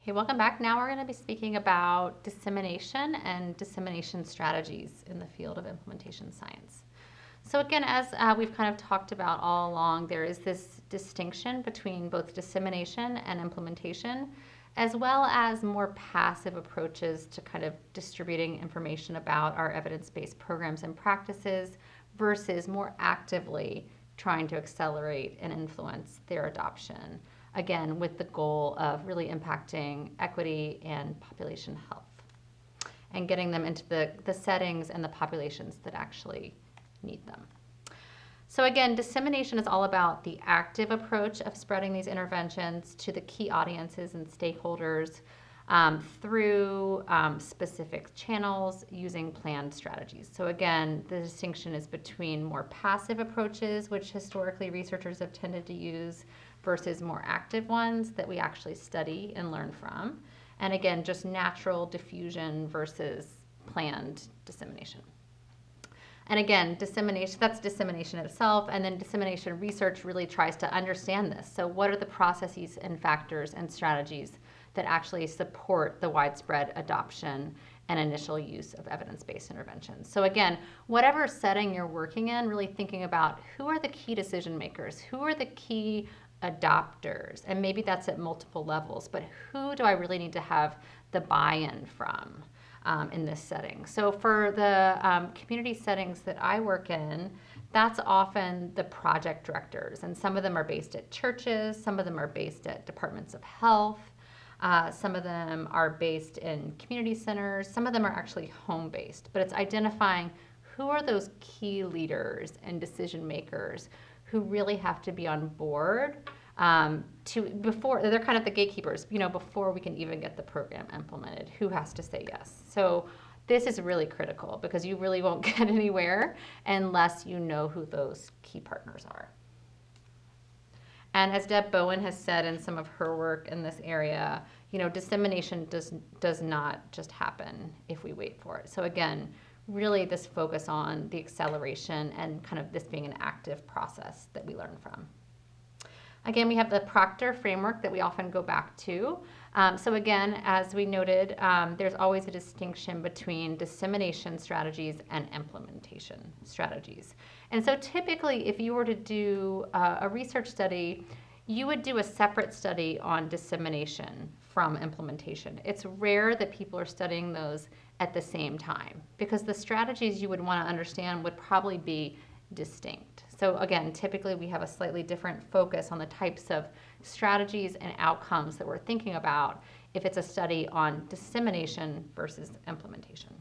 Hey, welcome back. Now we're going to be speaking about dissemination and dissemination strategies in the field of implementation science. So again, as we've kind of talked about all along, there is this distinction between both dissemination and implementation, as well as more passive approaches to kind of distributing information about our evidence-based programs and practices versus more actively trying to accelerate and influence their adoption. Again, with the goal of really impacting equity and population health and getting them into the settings and the populations that actually need them. So again, dissemination is all about the active approach of spreading these interventions to the key audiences and stakeholders through specific channels using planned strategies. So again, the distinction is between more passive approaches, which historically researchers have tended to use, versus more active ones that we actually study and learn from. And again, just natural diffusion versus planned dissemination. And again, dissemination, that's dissemination itself, and then dissemination research really tries to understand this. So what are the processes and factors and strategies that actually support the widespread adoption and initial use of evidence-based interventions? So again, whatever setting you're working in, really thinking about who are the key decision makers, who are the key adopters, and maybe that's at multiple levels, but who do I really need to have the buy-in from in this setting? So for the community settings that I work in, that's often the project directors, and some of them are based at churches, some of them are based at departments of health, some of them are based in community centers, some of them are actually home-based, but it's identifying who are those key leaders and decision makers who really have to be on board before they're kind of the gatekeepers, before we can even get the program implemented, who has to say yes. So this is really critical because you really won't get anywhere unless you know who those key partners are. And as Deb Bowen has said in some of her work in this area, dissemination does not just happen if we wait for it. So again, really this focus on the acceleration and kind of this being an active process that we learn from. Again, we have the Proctor framework that we often go back to. So again, as we noted, there's always a distinction between dissemination strategies and implementation strategies. And so typically, if you were to do a research study, you would do a separate study on dissemination from implementation. It's rare that people are studying those at the same time because the strategies you would want to understand would probably be distinct. So again, typically we have a slightly different focus on the types of strategies and outcomes that we're thinking about if it's a study on dissemination versus implementation.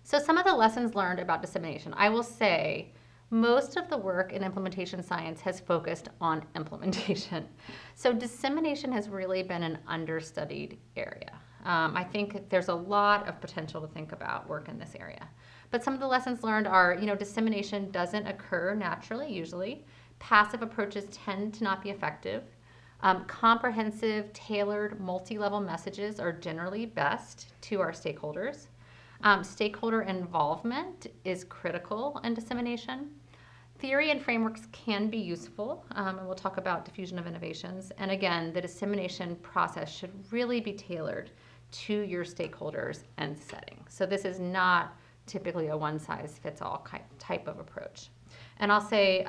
So some of the lessons learned about dissemination, I will say most of the work in implementation science has focused on implementation. So dissemination has really been an understudied area. I think there's a lot of potential to think about work in this area. But some of the lessons learned are, dissemination doesn't occur naturally, usually. Passive approaches tend to not be effective. Comprehensive, tailored, multi-level messages are generally best to our stakeholders. Stakeholder involvement is critical in dissemination. Theory and frameworks can be useful, and we'll talk about diffusion of innovations. And again, the dissemination process should really be tailored to your stakeholders and setting. So this is not typically a one-size-fits-all type of approach. And I'll say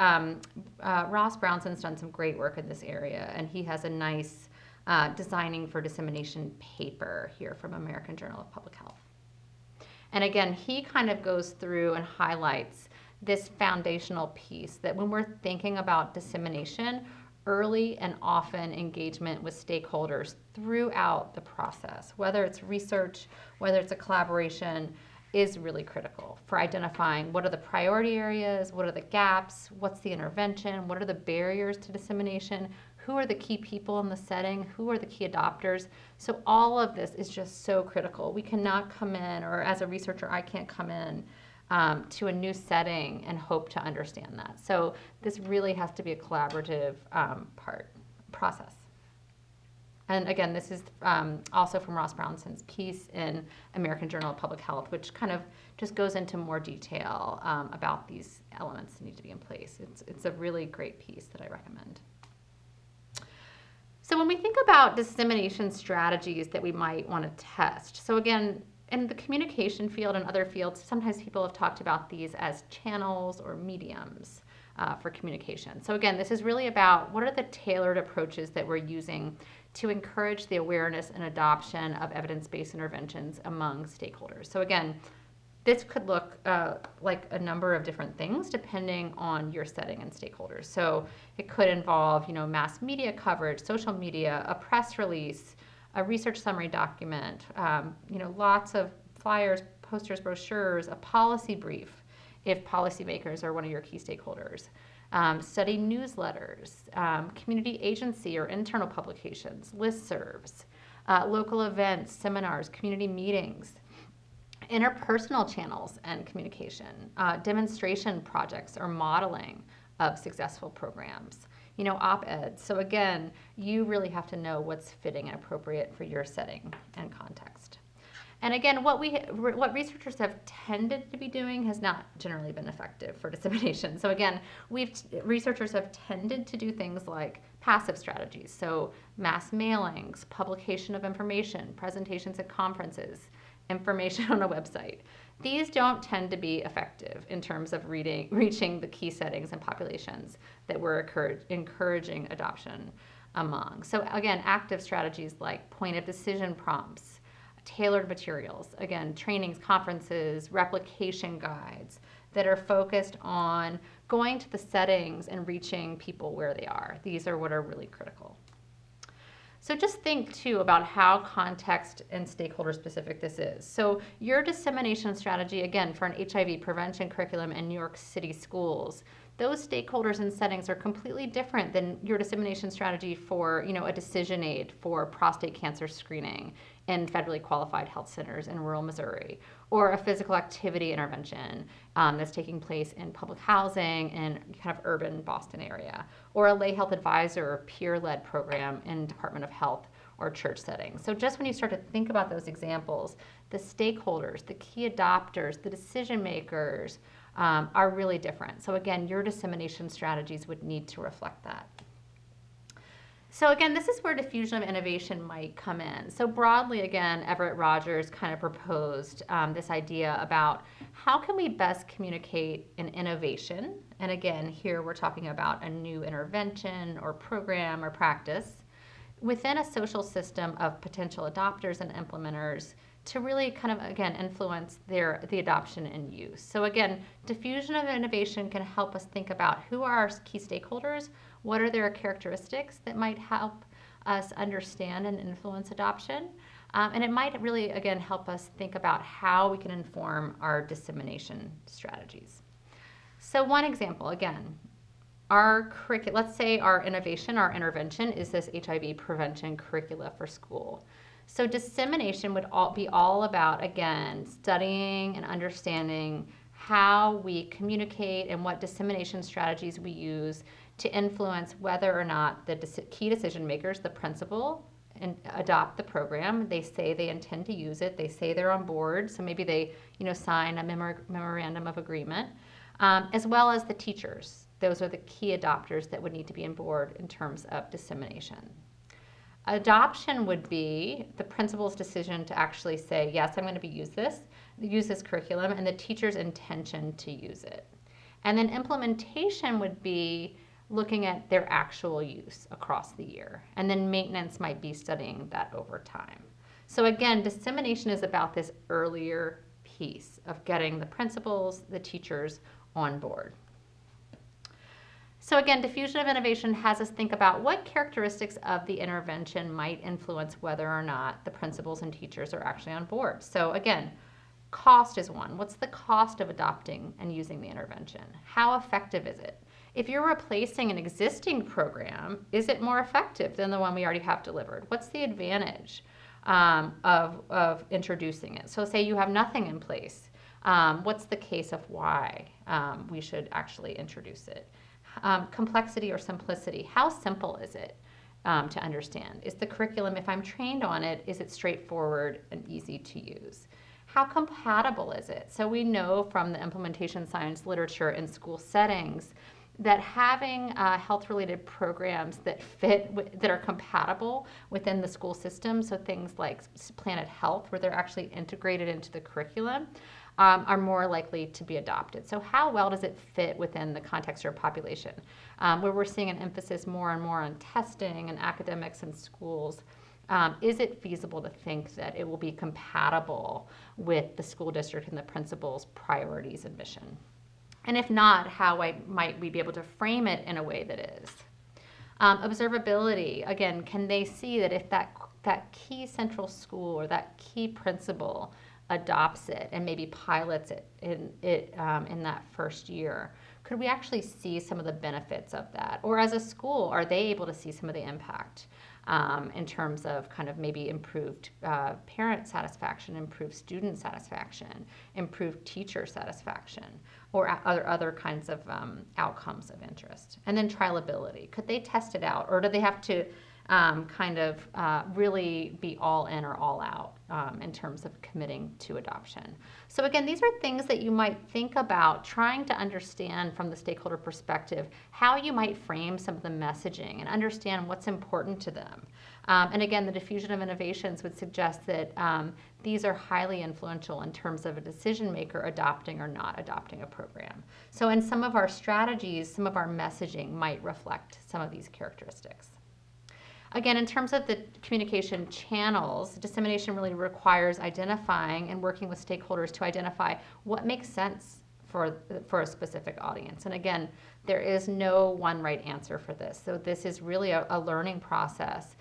Ross Brownson's done some great work in this area, and he has a nice designing for dissemination paper here from American Journal of Public Health. And again, he kind of goes through and highlights this foundational piece that when we're thinking about dissemination, early and often engagement with stakeholders throughout the process, whether it's research, whether it's a collaboration, is really critical for identifying what are the priority areas, what are the gaps, what's the intervention, what are the barriers to dissemination, who are the key people in the setting, who are the key adopters. So all of this is just so critical. We cannot come in, or as a researcher, I can't come in to a new setting and hope to understand that. So this really has to be a collaborative process. And again, this is also from Ross Brownson's piece in American Journal of Public Health, which kind of just goes into more detail about these elements that need to be in place. It's a really great piece that I recommend. So when we think about dissemination strategies that we might want to test, so again, in the communication field and other fields, sometimes people have talked about these as channels or mediums for communication. So again, this is really about what are the tailored approaches that we're using to encourage the awareness and adoption of evidence-based interventions among stakeholders. So again, this could look like a number of different things depending on your setting and stakeholders. So it could involve, mass media coverage, social media, a press release, a research summary document, lots of flyers, posters, brochures, a policy brief if policymakers are one of your key stakeholders, study newsletters, community agency or internal publications, listservs, local events, seminars, community meetings, interpersonal channels and communication, demonstration projects or modeling of successful programs, op-eds. So again, you really have to know what's fitting and appropriate for your setting and context. And again, what researchers have tended to be doing has not generally been effective for dissemination. So again, researchers have tended to do things like passive strategies, so mass mailings, publication of information, presentations at conferences, information on a website. These don't tend to be effective in terms of reaching the key settings and populations that we're encouraging adoption among. So again, active strategies like point of decision prompts, tailored materials, again, trainings, conferences, replication guides that are focused on going to the settings and reaching people where they are. These are what are really critical. So just think too about how context and stakeholder specific this is. So your dissemination strategy, again, for an HIV prevention curriculum in New York City schools, those stakeholders and settings are completely different than your dissemination strategy for, a decision aid for prostate cancer screening in federally qualified health centers in rural Missouri, or a physical activity intervention that's taking place in public housing in kind of urban Boston area, or a lay health advisor or peer-led program in Department of Health or church settings. So just when you start to think about those examples, the stakeholders, the key adopters, the decision makers are really different. So again, your dissemination strategies would need to reflect that. So again, this is where diffusion of innovation might come in. So broadly, again, Everett Rogers kind of proposed this idea about how can we best communicate an innovation, and again, here we're talking about a new intervention or program or practice within a social system of potential adopters and implementers to really kind of, again, influence the adoption and use. So again, diffusion of innovation can help us think about who are our key stakeholders, what are their characteristics that might help us understand and influence adoption, and it might really, again, help us think about how we can inform our dissemination strategies. So one example, again, let's say our innovation, our intervention is this HIV prevention curricula for school. So dissemination would be all about, again, studying and understanding how we communicate and what dissemination strategies we use to influence whether or not the key decision makers, the principal, adopt the program. They say they intend to use it. They say they're on board. So maybe they, sign a memorandum of agreement, as well as the teachers. Those are the key adopters that would need to be on board in terms of dissemination. Adoption would be the principal's decision to actually say, yes, I'm going to use this curriculum, and the teacher's intention to use it. And then implementation would be looking at their actual use across the year. And then maintenance might be studying that over time. So again, dissemination is about this earlier piece of getting the principals, the teachers on board. So again, diffusion of innovation has us think about what characteristics of the intervention might influence whether or not the principals and teachers are actually on board. So again, cost is one. What's the cost of adopting and using the intervention? How effective is it? If you're replacing an existing program, is it more effective than the one we already have delivered? What's the advantage of introducing it? So say you have nothing in place. What's the case of why we should actually introduce it? Complexity or simplicity. How simple is it to understand? Is the curriculum, if I'm trained on it, is it straightforward and easy to use? How compatible is it? So we know from the implementation science literature in school settings that having health-related programs that that are compatible within the school system, so things like Planet Health, where they're actually integrated into the curriculum, are more likely to be adopted. So how well does it fit within the context of your population? Where we're seeing an emphasis more and more on testing and academics in schools, is it feasible to think that it will be compatible with the school district and the principal's priorities and mission? And if not, how might we be able to frame it in a way that is? Observability, again, can they see that if that key central school or that key principal adopts it and maybe pilots it in that first year, could we actually see some of the benefits of that? Or as a school, are they able to see some of the impact in terms of kind of maybe improved parent satisfaction, improved student satisfaction, improved teacher satisfaction, or other kinds of outcomes of interest? And then trialability. Could they test it out, or do they have to really be all in or all out in terms of committing to adoption? So again, these are things that you might think about trying to understand from the stakeholder perspective, how you might frame some of the messaging and understand what's important to them. And again, the diffusion of innovations would suggest that these are highly influential in terms of a decision maker adopting or not adopting a program. So in some of our strategies, some of our messaging might reflect some of these characteristics. Again, in terms of the communication channels, dissemination really requires identifying and working with stakeholders to identify what makes sense for a specific audience. And again, there is no one right answer for this. So this is really a learning process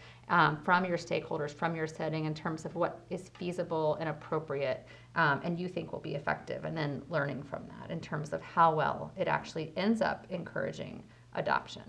from your stakeholders, from your setting, in terms of what is feasible and appropriate and you think will be effective, and then learning from that in terms of how well it actually ends up encouraging adoption.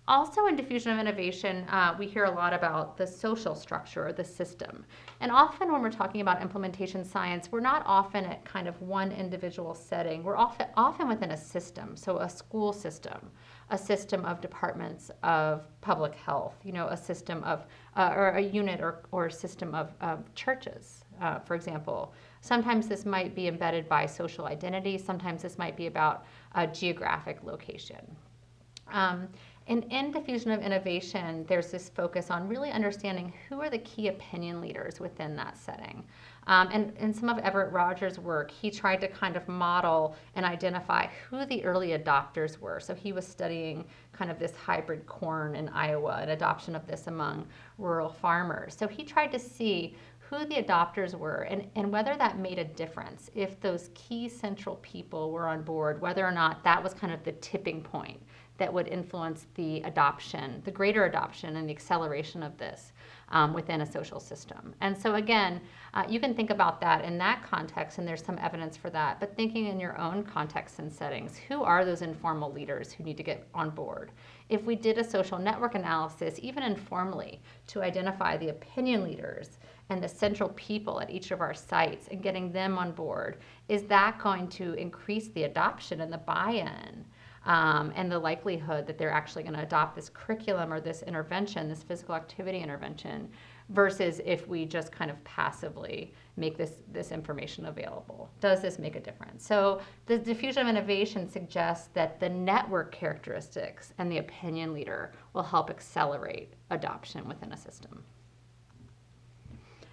Also in diffusion of innovation, we hear a lot about the social structure or the system. And often when we're talking about implementation science, we're not often at kind of one individual setting. We're often within a system, so a school system, a system of departments of public health, a system of, or a unit or a system of churches, for example. Sometimes this might be embedded by social identity. Sometimes this might be about a geographic location. And in diffusion of innovation, there's this focus on really understanding who are the key opinion leaders within that setting. And in some of Everett Rogers' work, he tried to kind of model and identify who the early adopters were. So he was studying kind of this hybrid corn in Iowa and adoption of this among rural farmers. So he tried to see who the adopters were and whether that made a difference, if those key central people were on board, whether or not that was kind of the tipping point that would influence the adoption, the greater adoption and the acceleration of this within a social system. And so again, you can think about that in that context, and there's some evidence for that, but thinking in your own context and settings, who are those informal leaders who need to get on board? If we did a social network analysis, even informally, to identify the opinion leaders and the central people at each of our sites and getting them on board, is that going to increase the adoption and the buy-in? And the likelihood that they're actually going to adopt this curriculum or this intervention, this physical activity intervention, versus if we just kind of passively make this information available. Does this make a difference? So the diffusion of innovation suggests that the network characteristics and the opinion leader will help accelerate adoption within a system.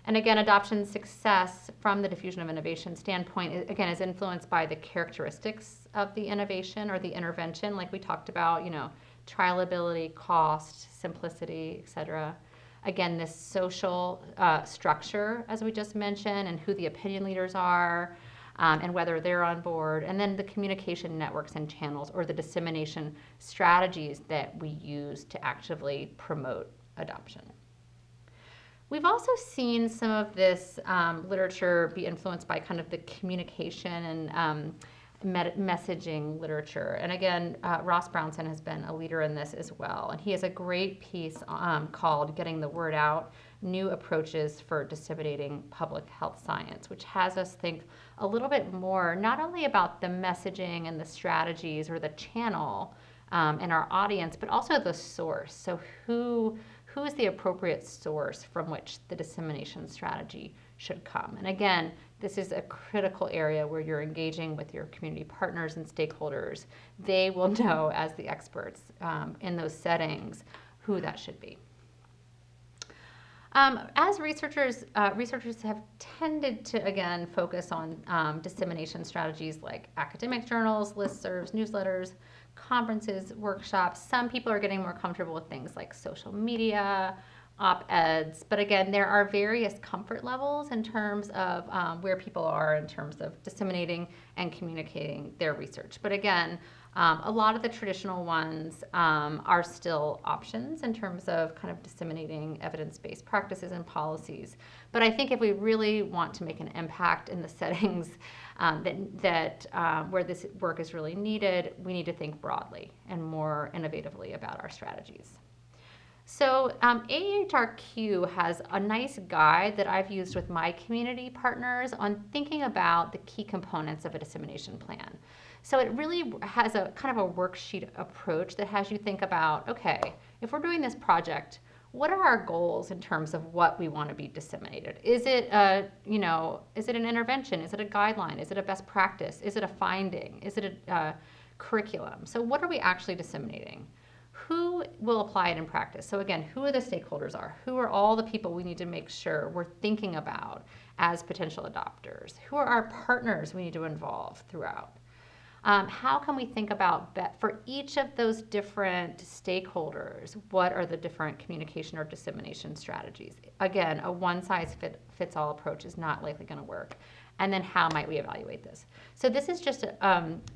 And again, adoption success from the diffusion of innovation standpoint, again, is influenced by the characteristics of the innovation or the intervention, like we talked about, trialability, cost, simplicity, et cetera. Again, this social structure, as we just mentioned, and who the opinion leaders are, and whether they're on board, and then the communication networks and channels or the dissemination strategies that we use to actively promote adoption. We've also seen some of this literature be influenced by kind of the communication and messaging literature. And again, Ross Brownson has been a leader in this as well. And he has a great piece called Getting the Word Out, New Approaches for Disseminating Public Health Science, which has us think a little bit more, not only about the messaging and the strategies or the channel and our audience, but also the source. So who is the appropriate source from which the dissemination strategy should come. And again, this is a critical area where you're engaging with your community partners and stakeholders. They will know, as the experts in those settings, who that should be. As researchers have tended to, again, focus on dissemination strategies like academic journals, listservs, newsletters, conferences, workshops. Some people are getting more comfortable with things like social media, op-eds, but again, there are various comfort levels in terms of where people are in terms of disseminating and communicating their research. But again, a lot of the traditional ones are still options in terms of kind of disseminating evidence-based practices and policies. But I think if we really want to make an impact in the settings where this work is really needed, we need to think broadly and more innovatively about our strategies. So AHRQ has a nice guide that I've used with my community partners on thinking about the key components of a dissemination plan. So it really has a kind of a worksheet approach that has you think about, okay, if we're doing this project, what are our goals in terms of what we want to be disseminated? Is it is it an intervention? Is it a guideline? Is it a best practice? Is it a finding? Is it a curriculum? So what are we actually disseminating? Who will apply it in practice? So again, who are the stakeholders are? Who are all the people we need to make sure we're thinking about as potential adopters? Who are our partners we need to involve throughout? How can we think about, for each of those different stakeholders, what are the different communication or dissemination strategies? Again, a one-size-fits-all approach is not likely going to work. And then how might we evaluate this? So this is just,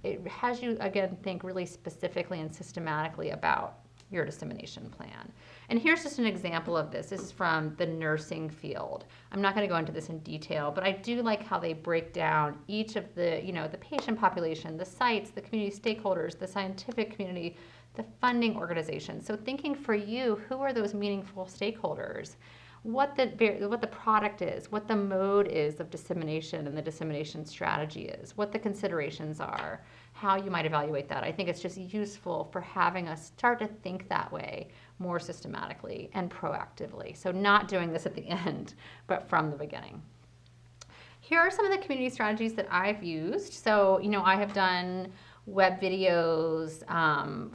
it has you, again, think really specifically and systematically about your dissemination plan. And here's just an example of this. This is from the nursing field. I'm not going to go into this in detail, but I do like how they break down each of the, the patient population, the sites, the community stakeholders, the scientific community, the funding organizations. So thinking for you, who are those meaningful stakeholders? What the product is, what the mode is of dissemination and the dissemination strategy is, what the considerations are, how you might evaluate that. I think it's just useful for having us start to think that way more systematically and proactively. So not doing this at the end, but from the beginning. Here are some of the community strategies that I've used. So, I have done web videos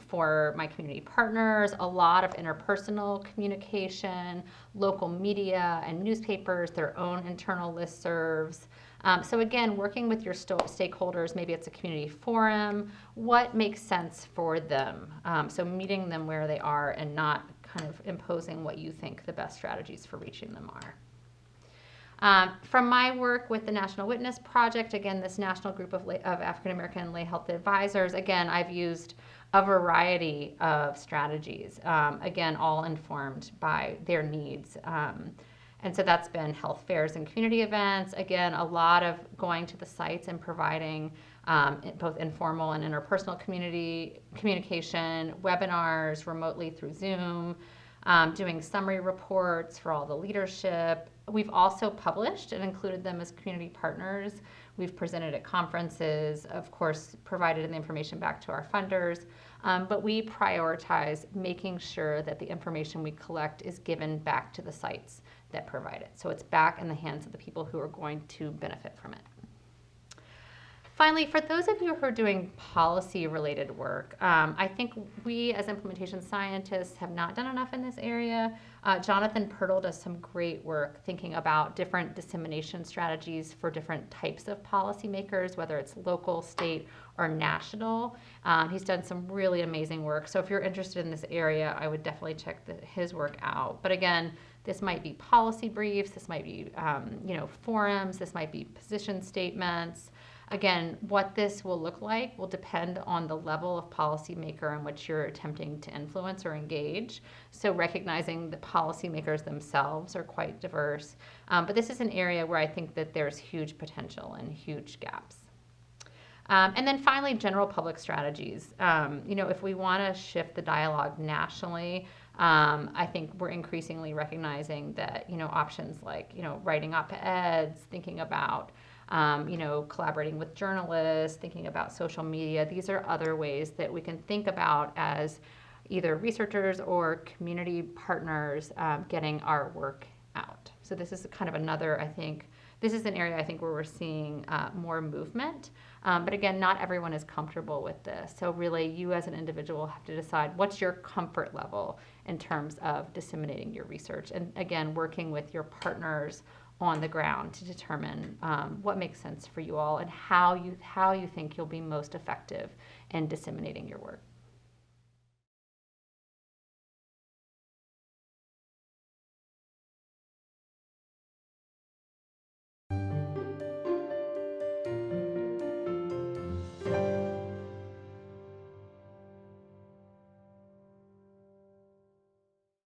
for my community partners, a lot of interpersonal communication, local media and newspapers, their own internal listservs. So again, working with your stakeholders, maybe it's a community forum, what makes sense for them? So meeting them where they are and not kind of imposing what you think the best strategies for reaching them are. From my work with the National Witness Project, again, this national group of African American lay health advisors, again, I've used a variety of strategies, again, all informed by their needs. And so that's been health fairs and community events. Again, a lot of going to the sites and providing both informal and interpersonal communication, webinars remotely through Zoom, doing summary reports for all the leadership. We've also published and included them as community partners. We've presented at conferences, of course, provided the information back to our funders, but we prioritize making sure that the information we collect is given back to the sites that provide it. So it's back in the hands of the people who are going to benefit from it. Finally, for those of you who are doing policy-related work, I think we as implementation scientists have not done enough in this area. Jonathan Pirtle does some great work thinking about different dissemination strategies for different types of policymakers, whether it's local, state, or national. He's done some really amazing work. So if you're interested in this area, I would definitely check his work out. But again, this might be policy briefs, this might be forums, this might be position statements. Again, what this will look like will depend on the level of policymaker in which you're attempting to influence or engage. So recognizing the policymakers themselves are quite diverse. But this is an area where I think that there's huge potential and huge gaps. And then finally, general public strategies. If we want to shift the dialogue nationally, I think we're increasingly recognizing that, options like, writing op-eds, thinking about collaborating with journalists, thinking about social media. These are other ways that we can think about as either researchers or community partners getting our work out. So this is kind of another, I think, this is an area I think where we're seeing more movement. But again, not everyone is comfortable with this. So really, you as an individual have to decide what's your comfort level in terms of disseminating your research. And again, working with your partners on the ground to determine what makes sense for you all and how you think you'll be most effective in disseminating your work.